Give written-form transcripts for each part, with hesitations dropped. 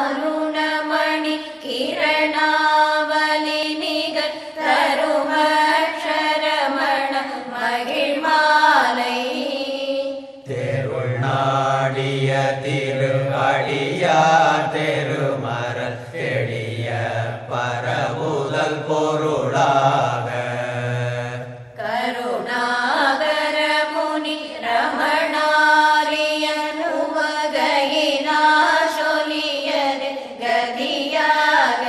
கருணாருணமணி கிரணாவலி நிகர் தருமக்ஷரமண மகிழ்மாலை தேருள் நாடிய திரு அடியார் தெருமரல் எளிய பரவுதல் பொருளாக கருணாகர முனி ரமணாரியனுவகையினார் சொல்லியது கதியாக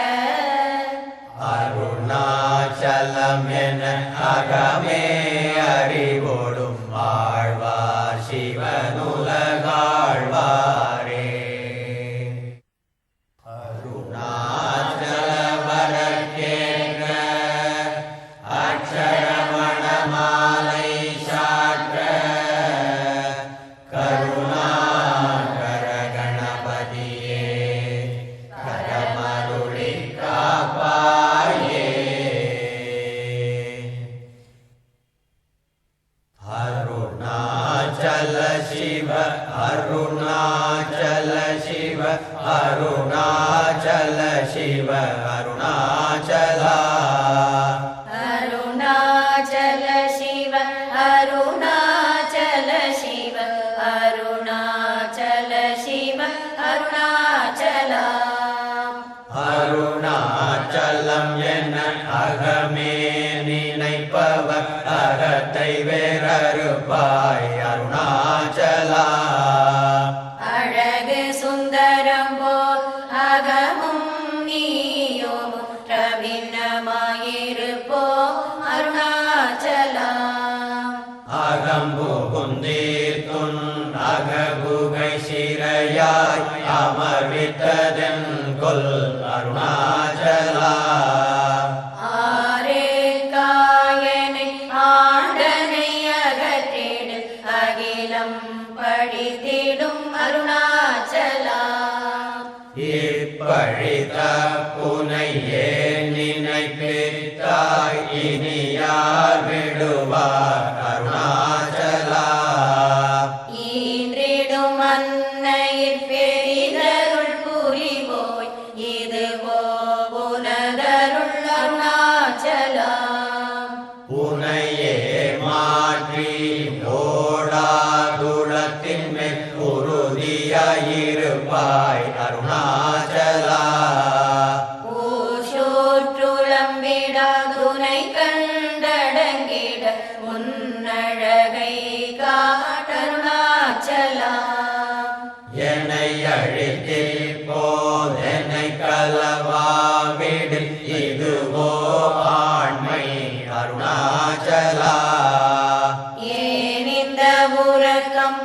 அருணாச்சலம் என அகமே அறிவோடும் ஆழ்வார் சிவனுலகாழ்வாரே அருணாச்சல வரக்கேற்ற அக்ஷரமண மாலை சாற்ற கருணாகர கணபதியே கரமருளி காப்பாயே அருணாச்சல சிவ அருணாச்சல சிவ அருணாச்சல சிவ அருணாச்சலா அருணாச்சல சிவ அருணாச்சல சிவ அருணாச்சல சிவ அருணாச்சலா அருணாச்சலம் என அகமே நினைப்பவர் அகத்தை வேறறுப்பாய் அருணாச்சலா அழகு சுந்தரம் போல் அகமும் நீயும் பிரபின்னமாயிருப்போ அருணாச்சலா அகம்புகுந்தீர்த்துன் அகபுகை சிறையாய் அமர்வித்ததென் கொல் அருணாச்சலா ஆரே காயனை ஆண்டனை அகற்றிடு அகிலம் படித்திடும் அருணாச்சலா இப்பழித்த புனையே நினைப்பித்தாய் இனி யார் விடுவார் அருணாச்சலா ஈன்றிடும் அன்னையில் பெரிதருள் புரிவோய் இதுவோ உனதருள் அருணாச்சலா புனையே மாற்றி ஓடாதுளத்தின் மேல் உறுதியாயிருப்பாய் அருணாச்சலா ஊஷோற்றுளம் விடாதுனை கண்டடங்கிட உன்னழகை காட்டருணாச்சலா என்னை அழித்தே போதென்னை கலவாவிடில் இதுவோ ஆண்மை அருணாச்சலா ஏன் இந்த உறக்கம்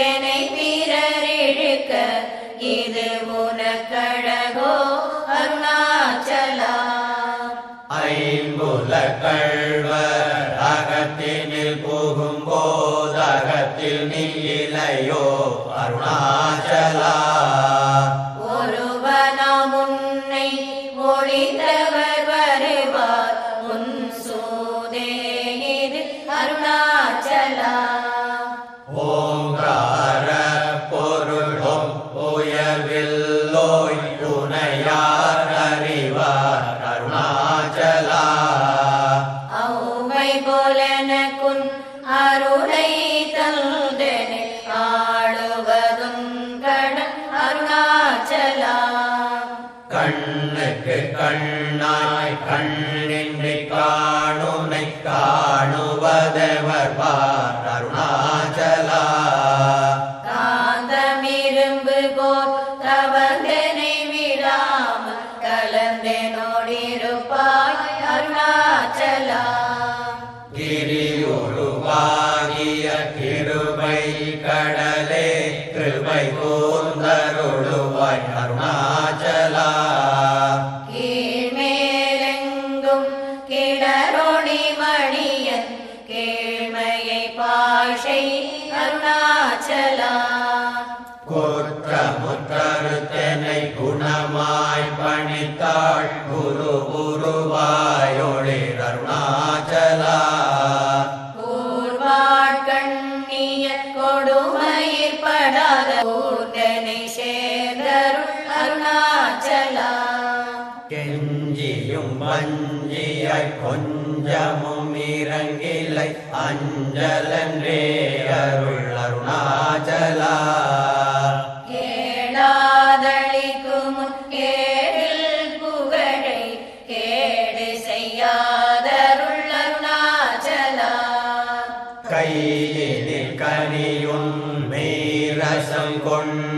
என்னை பிறரிழுக்க இது உனக்கழகோ அருணாச்சலா ஐம்புல கள்வர் அகத்தினில் புகும்போதகத்தில் நீ இலையோ அருணாச்சலா ஒருவனாம் உன்னை ஒளிந்தவர் வருவார் உன் சூதே இது அருணாச்சலா ஓங்கார பொருளும் உயர்வில்லோய் உனையார் அறிவார் அருணாச்சலா ஔவை போலனக்குன் அருளை தந்தனை ஆளுவதும் கடன் அருணாச்சலா கண்ணுக்கு கண்ணாய் கண்ணின்றி காணுனை காணுவதெவர் பார் அருணாச்சலா காந்தமிரும்பு போல் தவந்தனை விடாமல் கலந்தனோடிருப்பாய் அருணாச்சலா கிரியுருவாகிய கிருபை கடலே கிருபை கூர்ந்தருளுவாய் அருணாச்சலா கீழ்மேலெங்கும் கிடரொளி மணியன் கீழ்மையை பாஷை அருணாச்சலா குற்றமுற்றறுத்தே அருணாச்சலா கெஞ்சியும் வஞ்சியாய் கொஞ்சமும் இறங்கிலை அஞ்சலன்றே அருள் அருணாச்சலா கேளாதளிக்கும் கேடில் புகழை கேடு செய்யாதருள் அருணாச்சலா கையினில் கனியும் மீரசம் கொண்டு